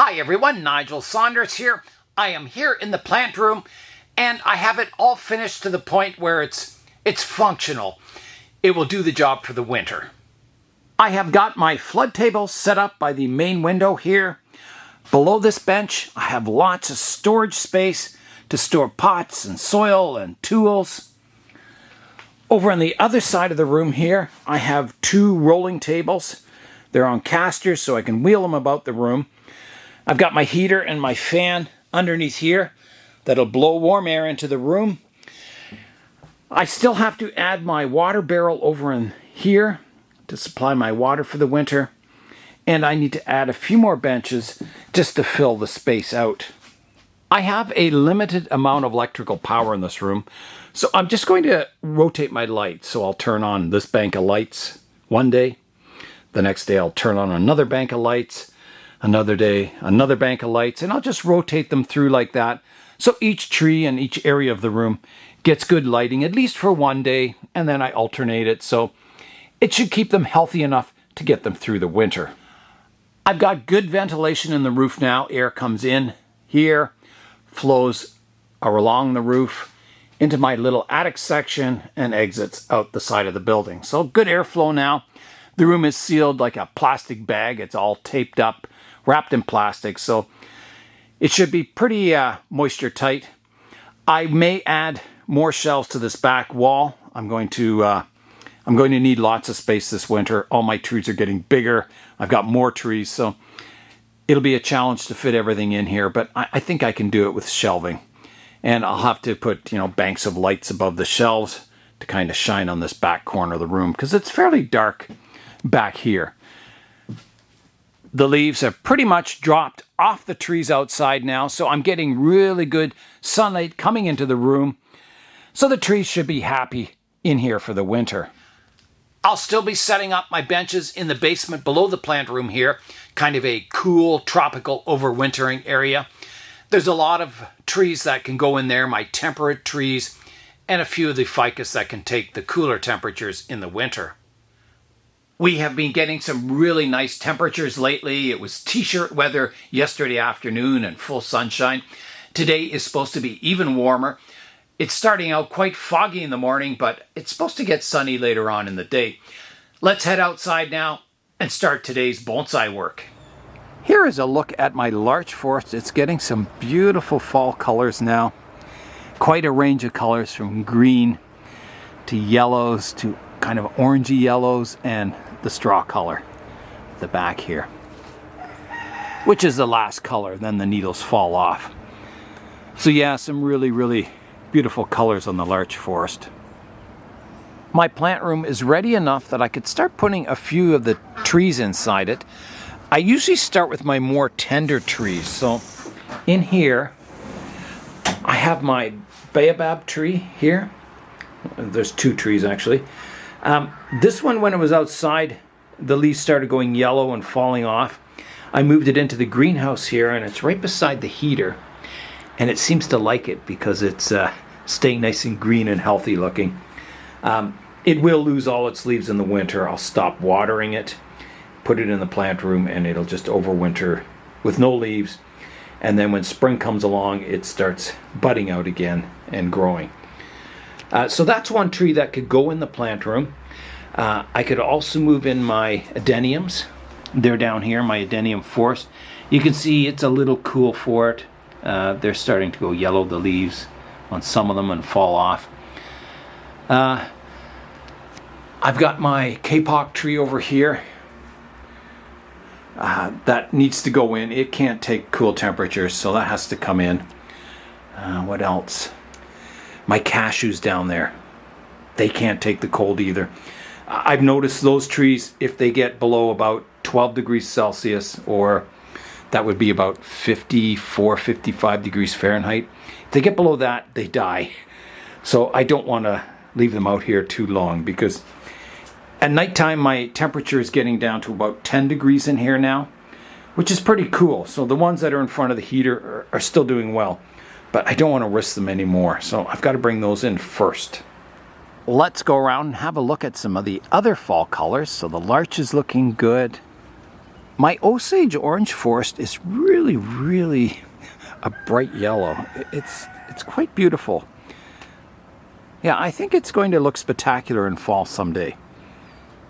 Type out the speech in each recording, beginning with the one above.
Hi everyone, Nigel Saunders here. I am here in the plant room and I have it all finished to the point where it's functional. It will do the job for the winter. I have got my flood table set up by the main window here. Below this bench, I have lots of storage space to store pots and soil and tools. Over on the other side of the room here, I have two rolling tables. They're on casters so I can wheel them about the room. I've got my heater and my fan underneath here that'll blow warm air into the room. I still have to add my water barrel over in here to supply my water for the winter. And I need to add a few more benches just to fill the space out. I have a limited amount of electrical power in this room, so I'm just going to rotate my lights. So I'll turn on this bank of lights one day. The next day I'll turn on another bank of lights. Another day, another bank of lights, and I'll just rotate them through like that. So each tree and each area of the room gets good lighting, at least for one day, and then I alternate it. So it should keep them healthy enough to get them through the winter. I've got good ventilation in the roof now. Air comes in here, flows along the roof into my little attic section and exits out the side of the building. So good airflow now. The room is sealed like a plastic bag. It's all taped up, wrapped in plastic, so it should be pretty moisture tight. I may add more shelves to this back wall. I'm going to need lots of space this winter. All my trees are getting bigger. I've got more trees, so it'll be a challenge to fit everything in here, but I think I can do it with shelving. And I'll have to put, banks of lights above the shelves to kind of shine on this back corner of the room because it's fairly dark back here. The leaves have pretty much dropped off the trees outside now, so I'm getting really good sunlight coming into the room. So the trees should be happy in here for the winter. I'll still be setting up my benches in the basement below the plant room here, kind of a cool tropical overwintering area. There's a lot of trees that can go in there, my temperate trees, and a few of the ficus that can take the cooler temperatures in the winter. We have been getting some really nice temperatures lately. It was t-shirt weather yesterday afternoon and full sunshine. Today is supposed to be even warmer. It's starting out quite foggy in the morning, but it's supposed to get sunny later on in the day. Let's head outside now and start today's bonsai work. Here is a look at my larch forest. It's getting some beautiful fall colors now. Quite a range of colors from green to yellows to kind of orangey yellows and the straw color, the back here, which is the last color, then the needles fall off. So yeah, some really, really beautiful colors on the larch forest. My plant room is ready enough that I could start putting a few of the trees inside it. I usually start with my more tender trees. So in here, I have my baobab tree here. There's two trees actually. This one, when it was outside, the leaves started going yellow and falling off. I moved it into the greenhouse here, and it's right beside the heater. And it seems to like it because it's staying nice and green and healthy looking. It will lose all its leaves in the winter. I'll stop watering it, put it in the plant room, and it'll just overwinter with no leaves. And then when spring comes along, it starts budding out again and growing. So that's one tree that could go in the plant room. I could also move in my adeniums. They're down here, my adenium forest. You can see it's a little cool for it. They're starting to go yellow, the leaves on some of them, and fall off. I've got my kapok tree over here. That needs to go in. It can't take cool temperatures, so that has to come in. What else? My cashews down there, they can't take the cold either. I've noticed those trees, if they get below about 12 degrees Celsius, or that would be about 54, 55 degrees Fahrenheit. If they get below that, they die. So I don't want to leave them out here too long because at nighttime my temperature is getting down to about 10 degrees in here now, which is pretty cool. So the ones that are in front of the heater are still doing well. But I don't want to risk them anymore, so I've got to bring those in first. Let's go around and have a look at some of the other fall colors. So the larch is looking good. My Osage orange forest is really a bright yellow. It's quite beautiful. Yeah, I think it's going to look spectacular in fall someday.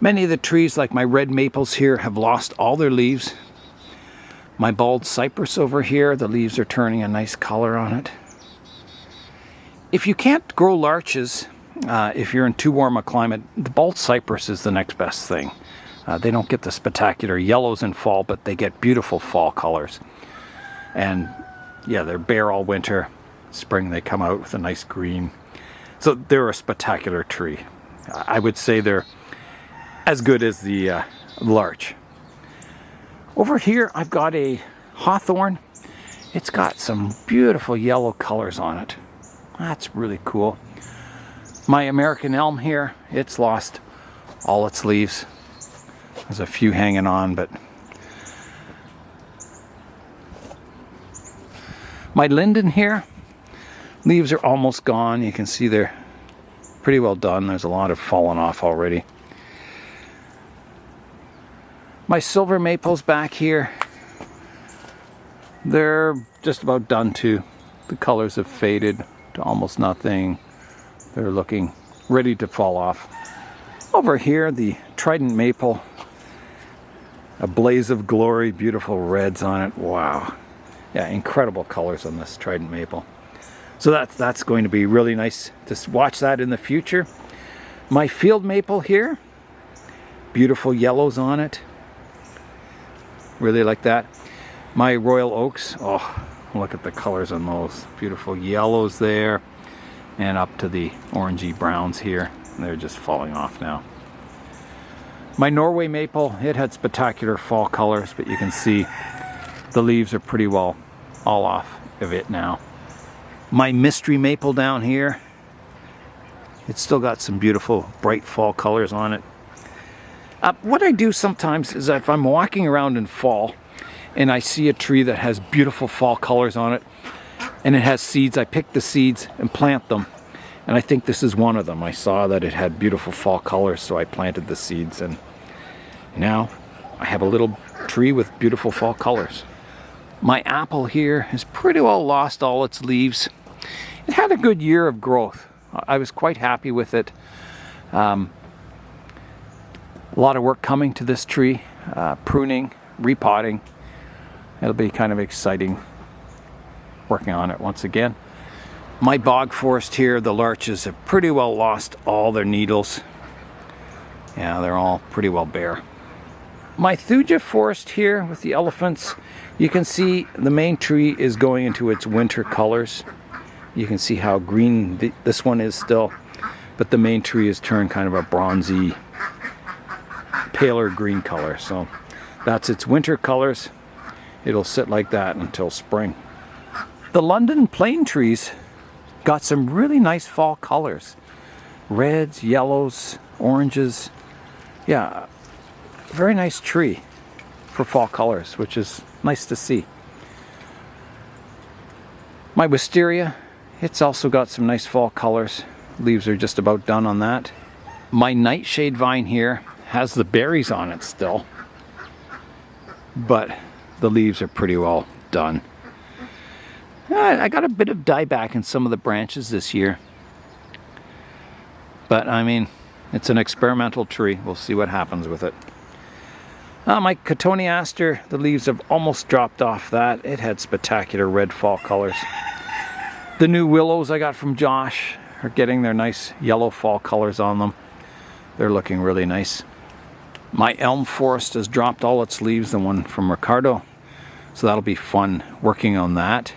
Many of the trees, like my red maples here, have lost all their leaves. My bald cypress over here, the leaves are turning a nice color on it. If you can't grow larches, if you're in too warm a climate, the bald cypress is the next best thing. They don't get the spectacular yellows in fall, but they get beautiful fall colors. And yeah, they're bare all winter. Spring they come out with a nice green. So they're a spectacular tree. I would say they're as good as the larch. Over here I've got a hawthorn. It's got some beautiful yellow colors on it. That's really cool. My American elm here, it's lost all its leaves. There's a few hanging on, but my linden here, leaves are almost gone. You can see they're pretty well done. There's a lot of fallen off already. My silver maples back here, they're just about done too. The colors have faded to almost nothing. They're looking ready to fall off. Over here, the trident maple, a blaze of glory, beautiful reds on it. Wow. Yeah, incredible colors on this trident maple. So that's going to be really nice to watch that in the future. My field maple here, beautiful yellows on it. Really like that. My royal oaks, oh, look at the colors on those. Beautiful yellows there, and up to the orangey browns here. They're just falling off now. My Norway maple, it had spectacular fall colors, but you can see the leaves are pretty well all off of it now. My mystery maple down here, it's still got some beautiful bright fall colors on it. What I do sometimes is if I'm walking around in fall and I see a tree that has beautiful fall colors on it and it has seeds, I pick the seeds and plant them. And I think this is one of them. I saw that it had beautiful fall colors, so I planted the seeds, and now I have a little tree with beautiful fall colors. My apple here has pretty well lost all its leaves. It had a good year of growth. I was quite happy with it. A lot of work coming to this tree, pruning, repotting. It'll be kind of exciting working on it once again. My bog forest here, the larches have pretty well lost all their needles. Yeah, they're all pretty well bare. My thuja forest here with the elephants, you can see the main tree is going into its winter colors. You can see how green this one is still, but the main tree has turned kind of a bronzy, paler green color. So that's its winter colors. It'll sit like that until spring. The London plane trees got some really nice fall colors. Reds, yellows, oranges. Yeah, very nice tree for fall colors, which is nice to see. My wisteria, it's also got some nice fall colors. Leaves are just about done on that. My nightshade vine here has the berries on it still, but the leaves are pretty well done. I got a bit of dieback in some of the branches this year, but I mean, it's an experimental tree. We'll see what happens with it. My cotoneaster, the leaves have almost dropped off that. It had spectacular red fall colors. The new willows I got from Josh are getting their nice yellow fall colors on them. They're looking really nice. My elm forest has dropped all its leaves, the one from Ricardo, so that'll be fun working on that.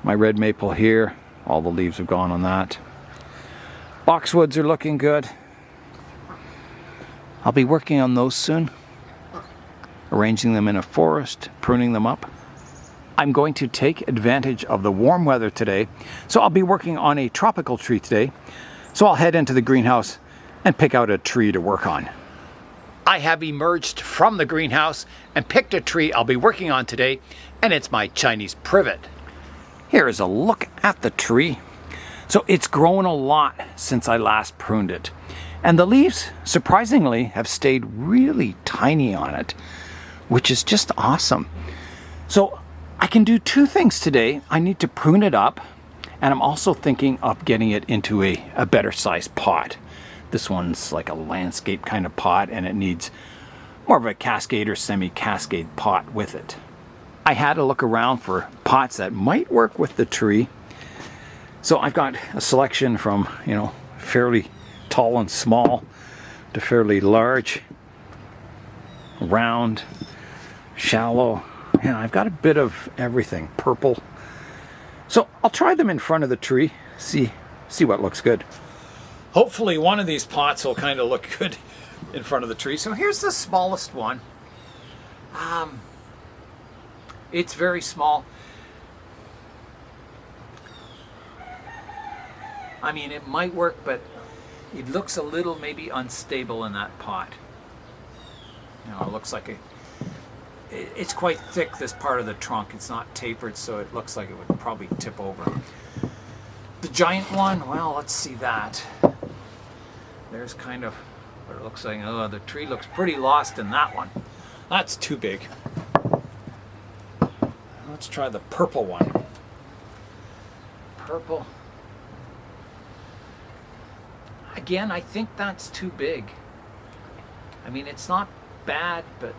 My red maple here, all the leaves have gone on that. Boxwoods are looking good. I'll be working on those soon, arranging them in a forest, pruning them up. I'm going to take advantage of the warm weather today, so I'll be working on a tropical tree today. So I'll head into the greenhouse and pick out a tree to work on. I have emerged from the greenhouse and picked a tree I'll be working on today, and it's my Chinese Privet. Here is a look at the tree. So it's grown a lot since I last pruned it. And the leaves, surprisingly, have stayed really tiny on it, which is just awesome. So I can do two things today. I need to prune it up, and I'm also thinking of getting it into a better sized pot. This one's like a landscape kind of pot, and it needs more of a cascade or semi-cascade pot with it. I had to look around for pots that might work with the tree. So I've got a selection from, fairly tall and small to fairly large, round, shallow. I've got a bit of everything, purple. So I'll try them in front of the tree, see what looks good. Hopefully one of these pots will kind of look good in front of the tree. So here's the smallest one. It's very small. I mean, it might work, but it looks a little maybe unstable in that pot. It looks like it's quite thick, this part of the trunk. It's not tapered, so it looks like it would probably tip over. The giant one, well, let's see that. There's kind of what it looks like. Oh, the tree looks pretty lost in that one. That's too big. Let's try the purple one. Purple. Again, I think that's too big. I mean, it's not bad, but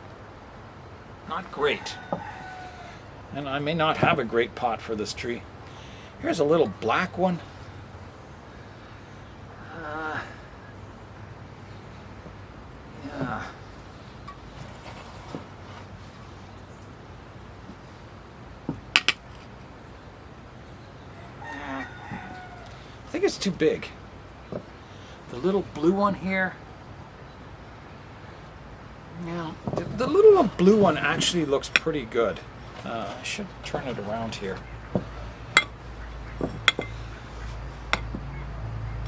not great. And I may not have a great pot for this tree. Here's a little black one. Yeah. I think it's too big. The little blue one here. Yeah, the little blue one actually looks pretty good. I should turn it around here.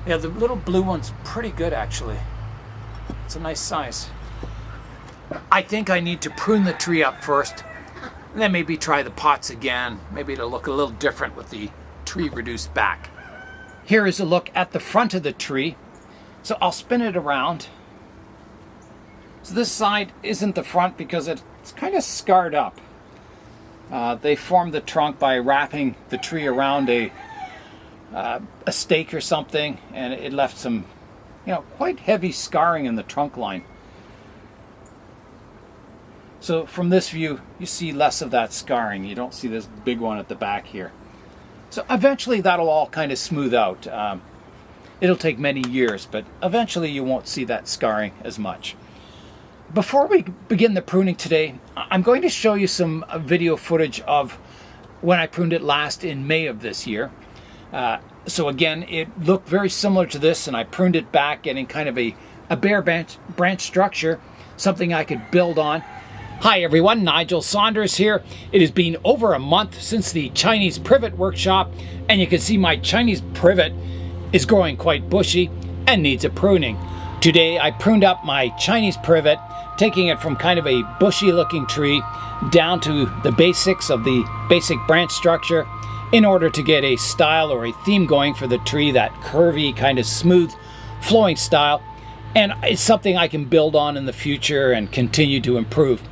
Yeah, the little blue one's pretty good actually. It's a nice size. I think I need to prune the tree up first, and then maybe try the pots again. Maybe it'll look a little different with the tree reduced back. Here is a look at the front of the tree. So I'll spin it around. So this side isn't the front because it's kind of scarred up. They formed the trunk by wrapping the tree around a stake or something, and it left some, quite heavy scarring in the trunk line. So from this view, you see less of that scarring. You don't see this big one at the back here. So eventually that'll all kind of smooth out. It'll take many years, but eventually you won't see that scarring as much. Before we begin the pruning today, I'm going to show you some video footage of when I pruned it last in May of this year. So again, it looked very similar to this, and I pruned it back, getting kind of a bare branch structure, something I could build on. Hi everyone, Nigel Saunders here. It has been over a month since the Chinese Privet workshop, and you can see my Chinese Privet is growing quite bushy and needs a pruning. Today I pruned up my Chinese Privet, taking it from kind of a bushy looking tree down to the basics of the basic branch structure in order to get a style or a theme going for the tree, that curvy kind of smooth flowing style, and it's something I can build on in the future and continue to improve.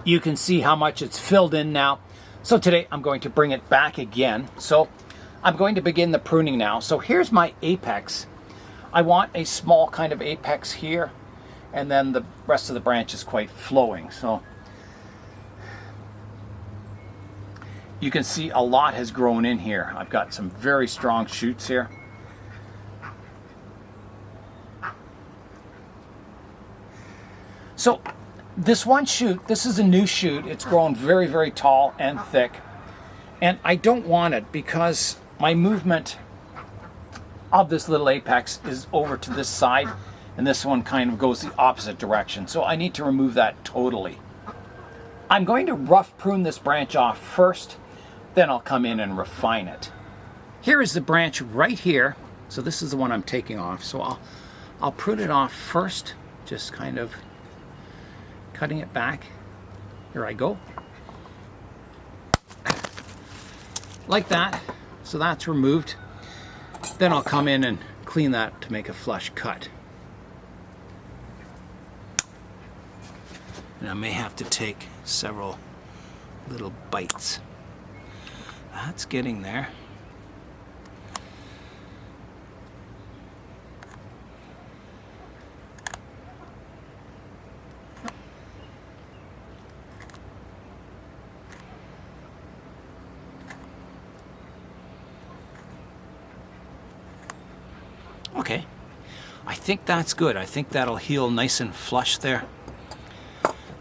You can see how much it's filled in now. So today I'm going to bring it back again. So I'm going to begin the pruning now. So here's my apex. I want a small kind of apex here, and then the rest of the branch is quite flowing. So you can see a lot has grown in here. I've got some very strong shoots here. So this one shoot, this is a new shoot. It's grown very, very tall and thick. And I don't want it because my movement of this little apex is over to this side, and this one kind of goes the opposite direction. So I need to remove that totally. I'm going to rough prune this branch off first, then I'll come in and refine it. Here is the branch right here. So this is the one I'm taking off. So I'll prune it off first, just kind of cutting it back. Here I go. Like that. So that's removed. Then I'll come in and clean that to make a flush cut. And I may have to take several little bites. That's getting there. Okay, I think that's good. I think that'll heal nice and flush there.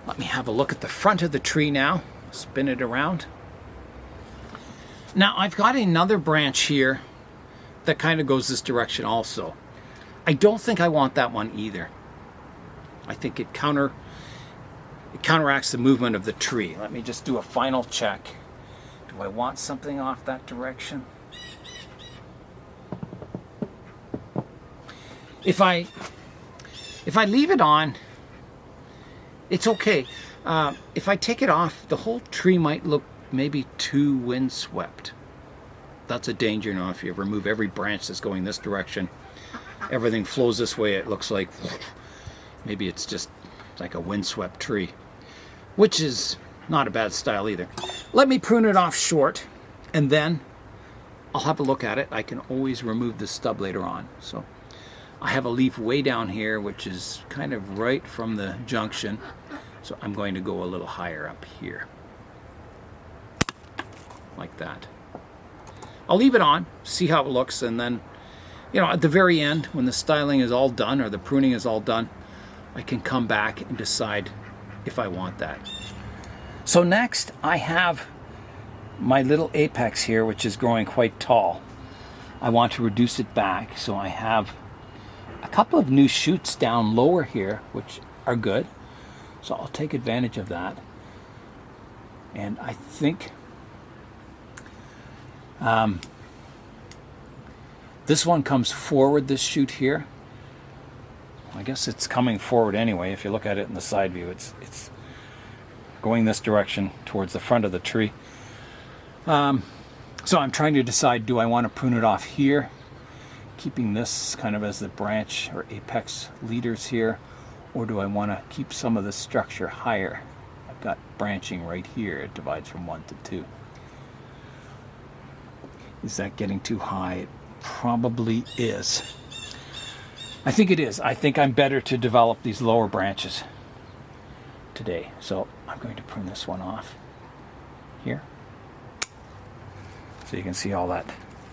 Let me have a look at the front of the tree now. Spin it around. Now I've got another branch here that kind of goes this direction also. I don't think I want that one either. I think it counteracts the movement of the tree. Let me just do a final check. Do I want something off that direction? If I leave it on, it's okay. If I take it off, the whole tree might look maybe too windswept. That's a danger now. If you remove every branch that's going this direction, everything flows this way, it looks like maybe it's just like a windswept tree, which is not a bad style either. Let me prune it off short, and then I'll have a look at it. I can always remove the stub later on. So I have a leaf way down here, which is kind of right from the junction. So I'm going to go a little higher up here. Like that. I'll leave it on, see how it looks, and then, you know, at the very end, when the styling is all done, or the pruning is all done, I can come back and decide if I want that. So next, I have my little apex here, which is growing quite tall. I want to reduce it back, so I have a couple of new shoots down lower here, which are good. So I'll take advantage of that. And I think this one comes forward, this shoot here. I guess it's coming forward anyway. If you look at it in the side view, it's going this direction towards the front of the tree. So I'm trying to decide, do I want to prune it off here, keeping this kind of as the branch or apex leaders here, or do I want to keep some of the structure higher? I've got branching right here. It divides from 1 to 2. Is that getting too high? It probably is. I think it is. I think I'm better to develop these lower branches today. So I'm going to prune this one off here. So you can see all that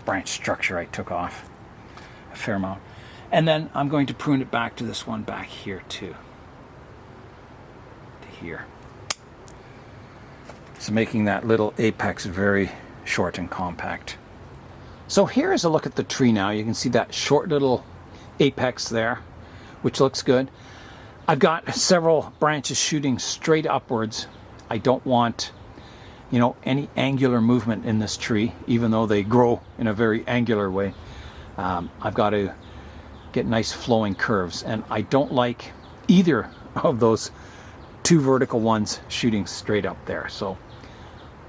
branch structure I took off. A fair amount. And then I'm going to prune it back to this one back here too. To here. So making that little apex very short and compact. So here is a look at the tree now. You can see that short little apex there, which looks good. I've got several branches shooting straight upwards. I don't want, you know, any angular movement in this tree, even though they grow in a very angular way. I've got to get nice flowing curves, and I don't like either of those two vertical ones shooting straight up there. So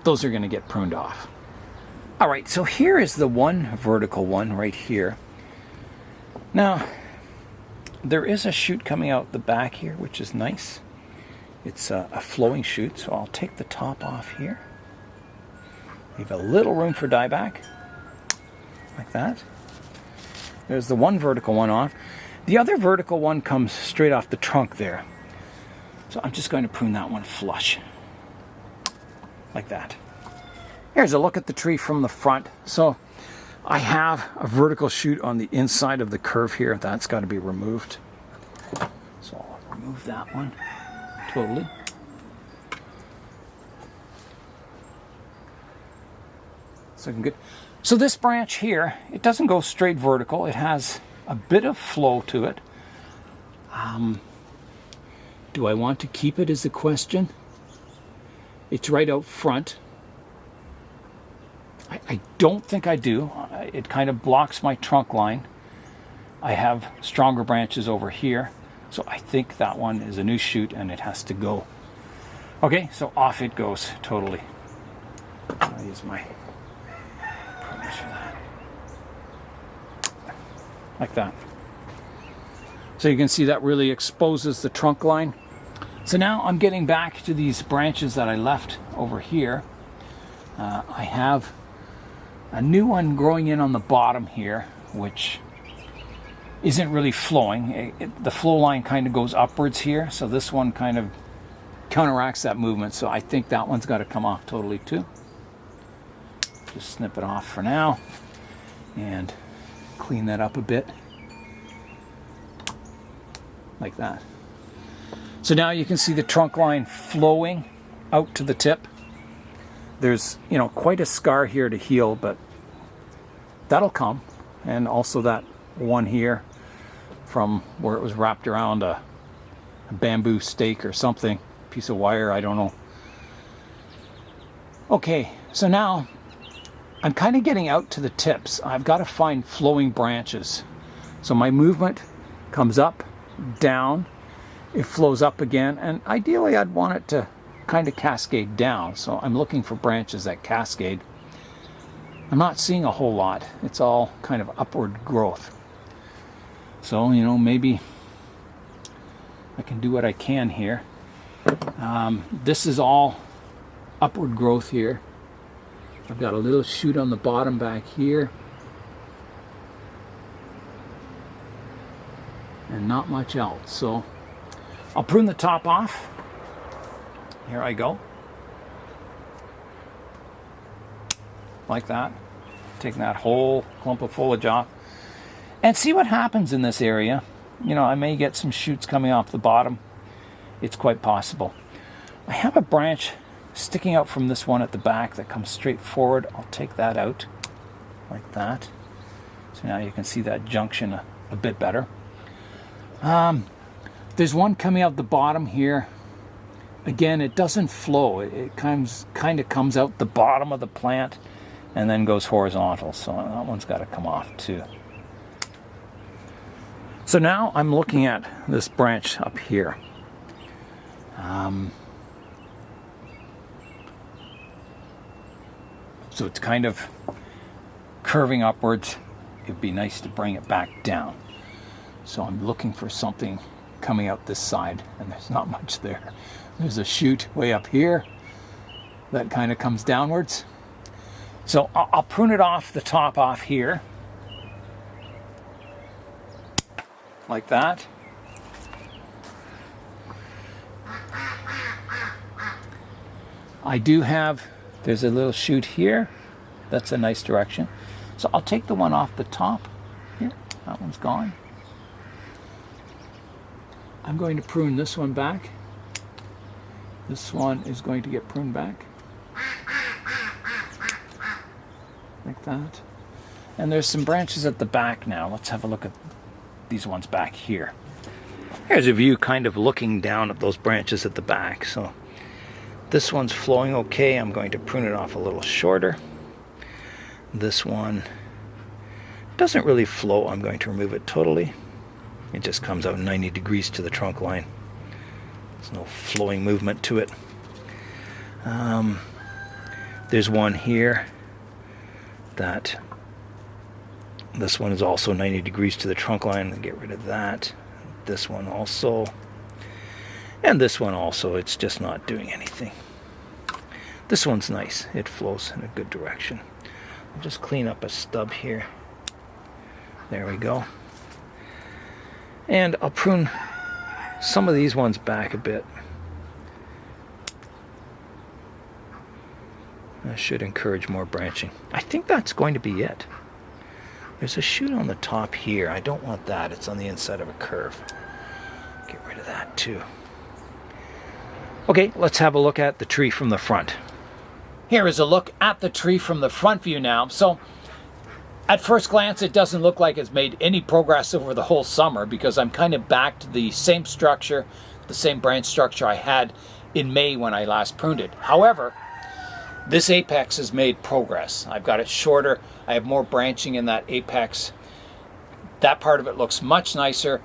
those are going to get pruned off. All right, so here is the one vertical one right here. Now, there is a shoot coming out the back here, which is nice. It's a flowing shoot, so I'll take the top off here. Leave a little room for dieback, like that. There's the one vertical one off. The other vertical one comes straight off the trunk there. So I'm just going to prune that one flush, like that. Here's a look at the tree from the front. So I have a vertical shoot on the inside of the curve here. That's got to be removed. So I'll remove that one totally. So good. So this branch here, it doesn't go straight vertical. It has a bit of flow to it. Do I want to keep it is the question. It's right out front. I don't think I do. It kind of blocks my trunk line. I have stronger branches over here. So I think that one is a new shoot and it has to go. Okay, so off it goes totally. I'll use my pruners for that. Like that. So you can see that really exposes the trunk line. So now I'm getting back to these branches that I left over here. I have a new one growing in on the bottom here, which isn't really flowing. The flow line kind of goes upwards here, so this one kind of counteracts that movement, so I think that one's got to come off totally too. Just snip it off for now and clean that up a bit like that. So now you can see the trunk line flowing out to the tip. There's, you know, quite a scar here to heal, but that'll come. And also that one here from where it was wrapped around a bamboo stake or something, piece of wire, I don't know. Okay, so now I'm kind of getting out to the tips. I've got to find flowing branches. So my movement comes up, down, it flows up again, and ideally I'd want it to kind of cascade down. So I'm looking for branches that cascade. I'm not seeing a whole lot. It's all kind of upward growth. So, you know, maybe I can do what I can here. This is all upward growth here. I've got a little shoot on the bottom back here. And not much else. So I'll prune the top off. Here I go. Like that. Taking that whole clump of foliage off. And see what happens in this area. You know, I may get some shoots coming off the bottom. It's quite possible. I have a branch sticking out from this one at the back that comes straight forward. I'll take that out like that. So now you can see that junction a bit better. There's one coming out the bottom here. Again, it doesn't flow. It kind of comes out the bottom of the plant and then goes horizontal. So that one's got to come off too. So now I'm looking at this branch up here. So it's kind of curving upwards. It'd be nice to bring it back down. So I'm looking for something coming out this side, and there's not much there. There's a shoot way up here that kind of comes downwards. So I'll prune it off, the top off here. Like that. I do have, there's a little shoot here. That's a nice direction. So I'll take the one off the top here. That one's gone. I'm going to prune this one back. This one is going to get pruned back. Like that. And there's some branches at the back now. Let's have a look at these ones back here. Here's a view kind of looking down at those branches at the back. So this one's flowing okay. I'm going to prune it off a little shorter. This one doesn't really flow. I'm going to remove it totally. It just comes out 90 degrees to the trunk line. There's no flowing movement to it. There's one here that this one is also 90 degrees to the trunk line. Get rid of that. This one also. And this one also. It's just not doing anything. This one's nice. It flows in a good direction. I'll just clean up a stub here. There we go. And I'll prune some of these ones back a bit. That should encourage more branching. I think that's going to be it. There's a shoot on the top here. I don't want that. It's on the inside of a curve. Get rid of that too. Okay, let's have a look at the tree from the front. Here is a look at the tree from the front view now. So at first glance, it doesn't look like it's made any progress over the whole summer because I'm kind of back to the same structure, the same branch structure I had in May when I last pruned it. However, this apex has made progress. I've got it shorter. I have more branching in that apex. That part of it looks much nicer.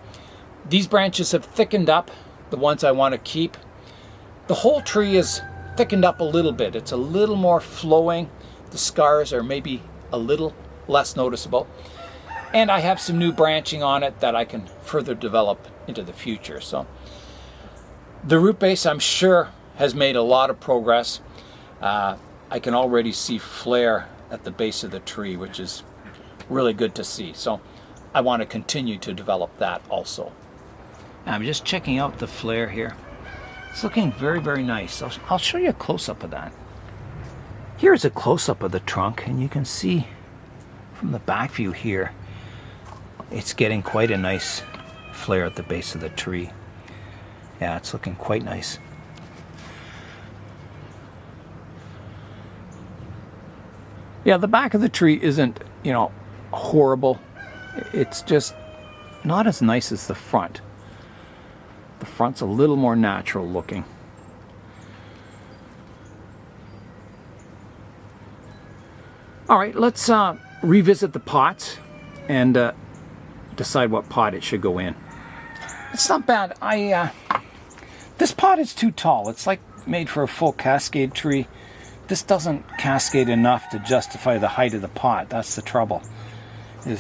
These branches have thickened up, the ones I want to keep. The whole tree is thickened up a little bit. It's a little more flowing. The scars are maybe a little less noticeable. And I have some new branching on it that I can further develop into the future. So The root base, I'm sure, has made a lot of progress. I can already see flare at the base of the tree, which is really good to see. So I want to continue to develop that also. I'm just checking out the flare here. It's looking very, very nice. I'll show you a close-up of that. Here's a close-up of the trunk, and you can see from the back view here, it's getting quite a nice flare at the base of the tree. Yeah, it's looking quite nice. Yeah, the back of the tree isn't, horrible. It's just not as nice as the front. The front's a little more natural looking. All right, let's revisit the pots and decide what pot it should go in. It's not bad. This pot is too tall. It's like made for a full cascade tree. This doesn't cascade enough to justify the height of the pot. That's the trouble. I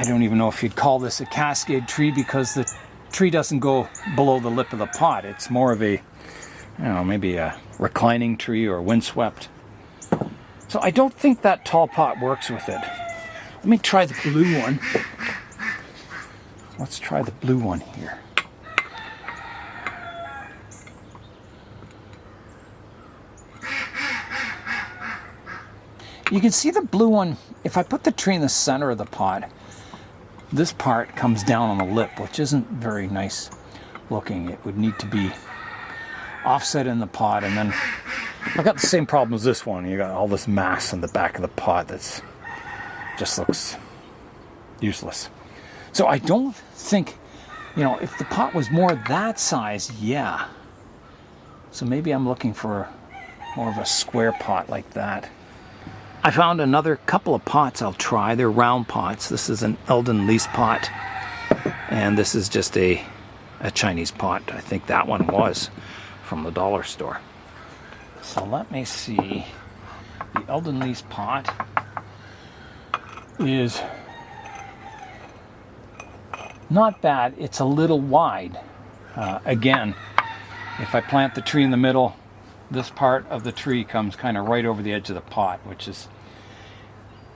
don't even know if you'd call this a cascade tree because the tree doesn't go below the lip of the pot. It's more of a, maybe a reclining tree or windswept. So I don't think that tall pot works with it. Let me try the blue one. Let's try the blue one here. You can see the blue one, if I put the tree in the center of the pot, this part comes down on the lip, which isn't very nice looking. It would need to be offset in the pot, and then I've got the same problem as this one. You got all this mass in the back of the pot that's just looks useless. So I don't think, if the pot was more that size, yeah. So maybe I'm looking for more of a square pot like that. I found another couple of pots I'll try. They're round pots. This is an Eldon lease pot, and this is just a Chinese pot. I think that one was from the dollar store. So let me see. The Eldon lease pot is not bad. It's a little wide. Again, if I plant the tree in the middle, this part of the tree comes kind of right over the edge of the pot, which is,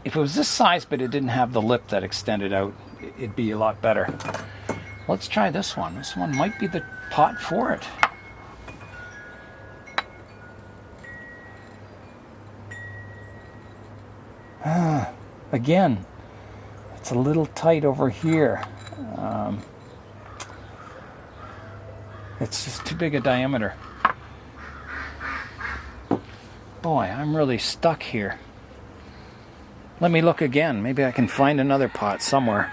if it was this size but it didn't have the lip that extended out, it'd be a lot better. Let's try this one. This one might be the pot for it. Again, it's a little tight over here. It's just too big a diameter. Boy, I'm really stuck here. Let me look again. Maybe I can find another pot somewhere.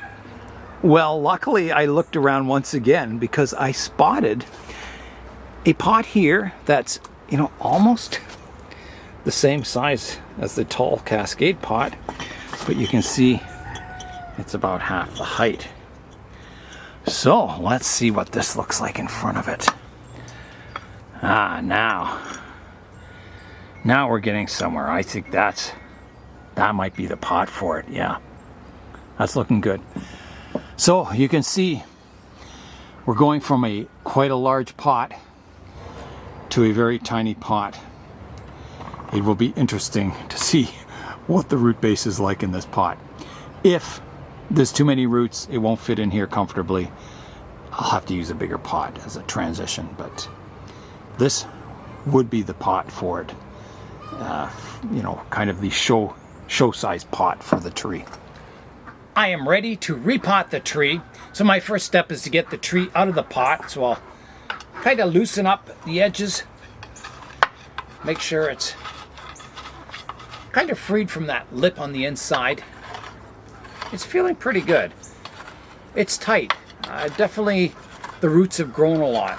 Well, luckily I looked around once again because I spotted a pot here that's, almost the same size as the tall cascade pot, but you can see it's about half the height. So let's see what this looks like in front of it. Now we're getting somewhere. I think that might be the pot for it. Yeah, that's looking good. So you can see we're going from quite a large pot to a very tiny pot. It will be interesting to see what the root base is like in this pot. If there's too many roots, it won't fit in here comfortably. I'll have to use a bigger pot as a transition, but this would be the pot for it. Kind of the show size pot for the tree. I am ready to repot the tree. So my first step is to get the tree out of the pot. So I'll kind of loosen up the edges. Make sure it's kind of freed from that lip on the inside. It's feeling pretty good. It's tight. Definitely the roots have grown a lot.